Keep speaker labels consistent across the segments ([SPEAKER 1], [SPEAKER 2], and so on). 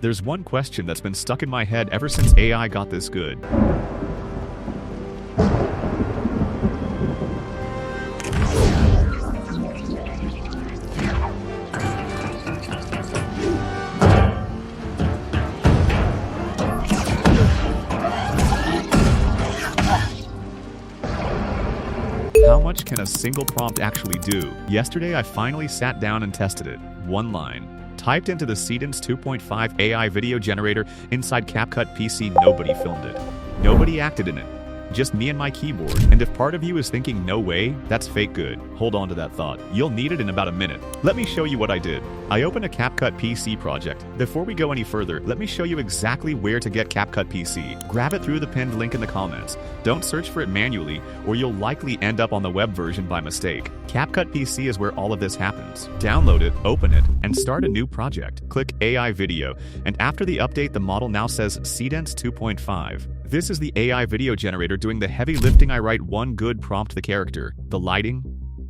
[SPEAKER 1] There's one question that's been stuck in my head ever since AI got this good. How much can a single prompt actually do? Yesterday, I finally sat down and tested it. One line. Typed into the Seedance 2.5 AI video generator inside CapCut PC. Nobody filmed it. Nobody acted in it. Just me and my keyboard. And if part of you is thinking, no way, that's fake good, hold on to that thought. You'll need it in about a minute. Let me show you what I did. I opened a CapCut PC project. Before we go any further, let me show you exactly where to get CapCut PC. Grab it through the pinned link in the comments. Don't search for it manually, or you'll likely end up on the web version by mistake. CapCut PC is where all of this happens. Download it, open it, and start a new project. Click AI Video, and after the update, the model now says Seedance 2.5. This is the AI video generator doing the heavy lifting. I write one good prompt to the character, the lighting,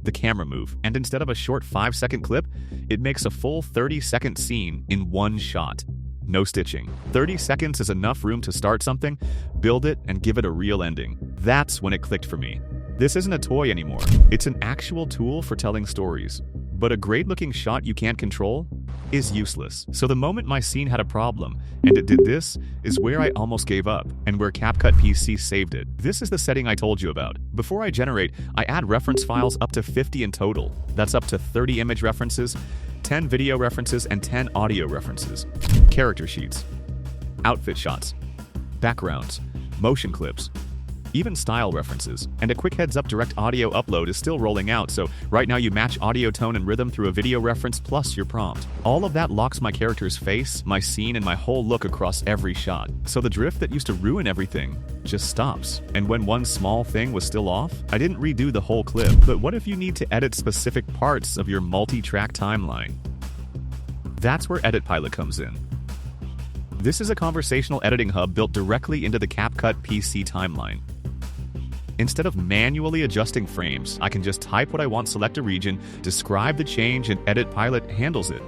[SPEAKER 1] the camera move, and instead of a short 5-second clip, it makes a full 30-second scene in one shot. No stitching. 30 seconds is enough room to start something, build it, and give it a real ending. That's when it clicked for me. This isn't a toy anymore. It's an actual tool for telling stories. But a great-looking shot you can't control is useless. So the moment my scene had a problem, and it did this, is where I almost gave up, and where CapCut PC saved it. This is the setting I told you about. Before I generate, I add reference files up to 50 in total. That's up to 30 image references, 10 video references, and 10 audio references. Character sheets, outfit shots, backgrounds, motion clips, even style references. And a quick heads up, direct audio upload is still rolling out, so right now you match audio tone and rhythm through a video reference plus your prompt. All of that locks my character's face, my scene, and my whole look across every shot. So the drift that used to ruin everything just stops. And when one small thing was still off, I didn't redo the whole clip. But what if you need to edit specific parts of your multi-track timeline? That's where Edit Pilot comes in. This is a conversational editing hub built directly into the CapCut PC timeline. Instead of manually adjusting frames, I can just type what I want, select a region, describe the change, and Edit Pilot handles it.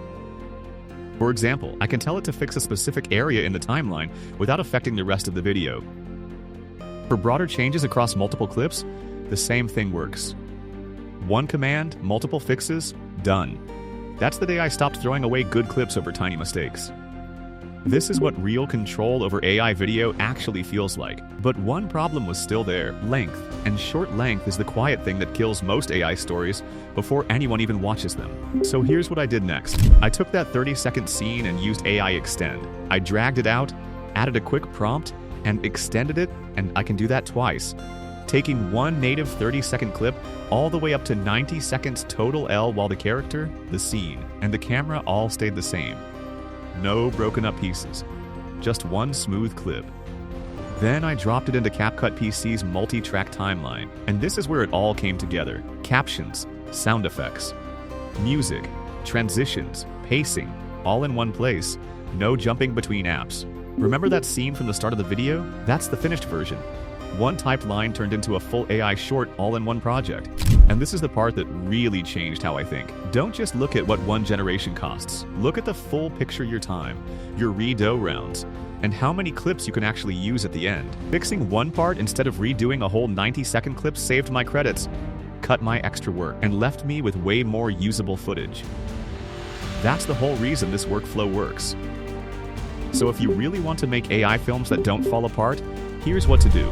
[SPEAKER 1] For example, I can tell it to fix a specific area in the timeline without affecting the rest of the video. For broader changes across multiple clips, the same thing works. One command, multiple fixes, done. That's the day I stopped throwing away good clips over tiny mistakes. This is what real control over AI video actually feels like. But one problem was still there: length. And short length is the quiet thing that kills most AI stories before anyone even watches them. So here's what I did next. I took that 30-second scene and used AI Extend. I dragged it out, added a quick prompt, and extended it, and I can do that twice. Taking one native 30-second clip all the way up to 90 seconds total L, while the character, the scene, and the camera all stayed the same. No broken up pieces, just one smooth clip. Then I dropped it into CapCut PC's multi-track timeline, and this is where it all came together. Captions, sound effects, music, transitions, pacing, all in one place. No jumping between apps. Remember that scene from the start of the video? That's the finished version. One typed line turned into a full AI short all in one project. And this is the part that really changed how I think. Don't just look at what one generation costs. Look at the full picture: your time, your redo rounds, and how many clips you can actually use at the end. Fixing one part instead of redoing a whole 90-second clip saved my credits, cut my extra work, and left me with way more usable footage. That's the whole reason this workflow works. So if you really want to make AI films that don't fall apart, here's what to do.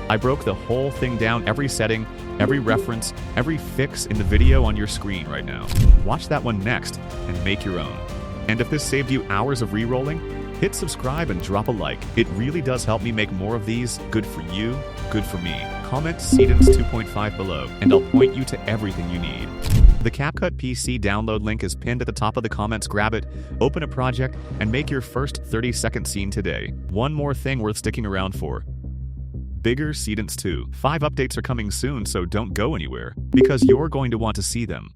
[SPEAKER 1] I broke the whole thing down, every setting, every reference, every fix in the video on your screen right now. Watch that one next and make your own. And if this saved you hours of re-rolling, hit subscribe and drop a like. It really does help me make more of these. Good for you, good for me. Comment Seedance 2.5 below, and I'll point you to everything you need. The CapCut PC download link is pinned at the top of the comments. Grab it, open a project, and make your first 30-second scene today. One more thing worth sticking around for: bigger Seedance 2.5 updates are coming soon, so don't go anywhere, because you're going to want to see them.